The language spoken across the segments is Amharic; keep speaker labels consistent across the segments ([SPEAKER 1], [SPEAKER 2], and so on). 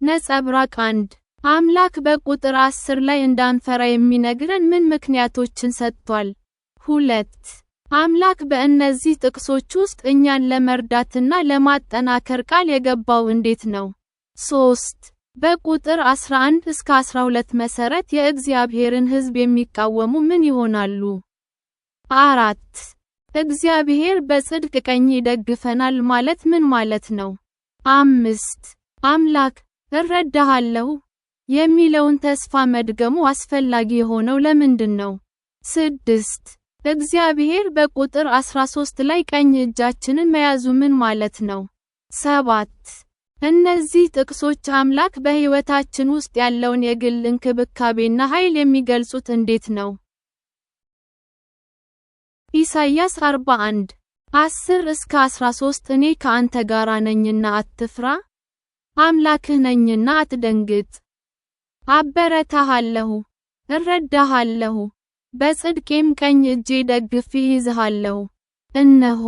[SPEAKER 1] ነጸብራቅ 1 አምላክ በቁጥር 10 ላይ እንዳንፈራ የሚነግረን ምን ምክንያቶችን ሰጥቷል? 2 አምላክ በእነዚህ ጥቅሶች ውስጥ እኛን ለመርዳትና ለማጠናከር ቃል የገባው እንዴት ነው? 3 በቁጥር 11 እስከ 12 መሰረት የእግዚአብሔርን ሕዝብ የሚቃወሙ ምን ይሆናሉ? 4 እግዚአብሔር በጽድቅ ቀኝ ይደግፈናል ማለት ምን ማለት ነው? 5 አምላክ እረዳሃለሁ የሚለውን ተስፋ መድገሙ አስፈላጊ የሆነው ለምንድን ነው? 6 እግዚአብሔር በቁጥር 13 ላይ ቀኝ እጃችንን መያዙ ምን ማለት ነው? 7 እነዚህ ጥቅሶች አምላክ በሕይወታችን ውስጥ ያለውን የግል እንክብካቤና ኃይል የሚገልጹት እንዴት ነው? ኢሳይያስ 41 10 እስከ 13 እኔ ከአንተ ጋር ነኝና አትፍራ፣ አምላክህ ነኝና አትደንግጥ። አበረታሃለሁ፣ እረዳሃለሁ፣ በጽድቄም ቀኝ እጄ ደግፌ ይዝሃለሁ። እነሆ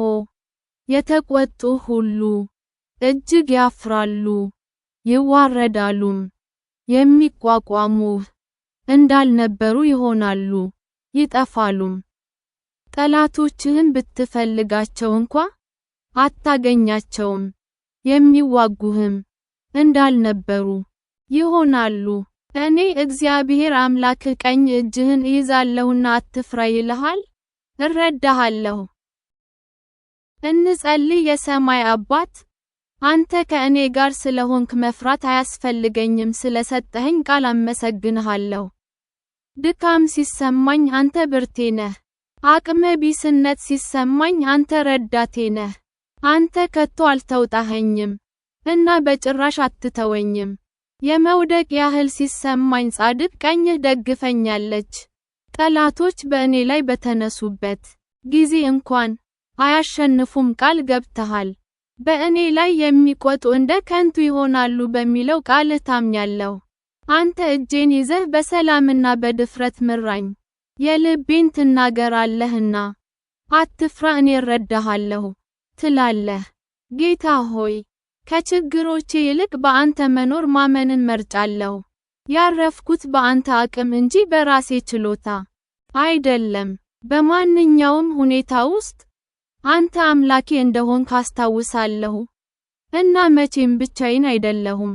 [SPEAKER 1] የተቆጡ ሁሉ እጅግ ያፍራሉ፣ ይዋረዳሉም፣ የሚቋቋሙህ እንዳልነበሩ ይሆናሉ፣ ይጠፋሉም። ጠላቶችህን ብትፈልጋቸው እንኳ አታገኛቸውም፣ የሚዋጉህም እንዳልነበሩ ይሆናሉ። እኔ እግዚአብሔር አምላክህ ቀኝ እጅህን እይዛለሁና አትፍራ ይልሃል፣ እረዳሃለሁ። እንጸልይ። የሰማይ አባት፣ አንተ ከእኔ ጋር ስለሆንክ መፍራት አያስፈልገኝም። ስለሰጠኸኝ ቃል አመሰግንሃለሁ። ድካም ሲሰማኝ አንተ ብርቴ ነህ። አቅመ ቢስነት ሲሰማኝ አንተ ረዳቴ ነህ። አንተ ከቶ አልተውጣኸኝም እና በጭራሽ አትተወኝም። የመውደቅ ያህል ሲሰማኝ ጻድቅ ቀኝህ ደግፈኛለች። ጠላቶች በእኔ ላይ በተነሱበት ጊዜ እንኳን አያሸንፉም። ቃል ገብተሃል። በእኔ ላይ የሚቆጡ እንደ ከንቱ ይሆናሉ በሚለው ቃልህ ታምኛለሁ። አንተ እጄን ይዘህ በሰላምና በድፍረት ምራኝ። የልቤን ትናገራለህና አትፍራ እኔ እረዳሃለሁ ትላለህ። ጌታ ሆይ፣ ከችግሮቼ ይልቅ በአንተ መኖር ማመንን መርጫለሁ። ያረፍኩት በአንተ አቅም እንጂ በራሴ ችሎታ አይደለም። በማንኛውም ሁኔታ ውስጥ አንተ አምላኬ እንደሆንክ አስታውሳለሁ እና መቼም ብቻዬን አይደለሁም።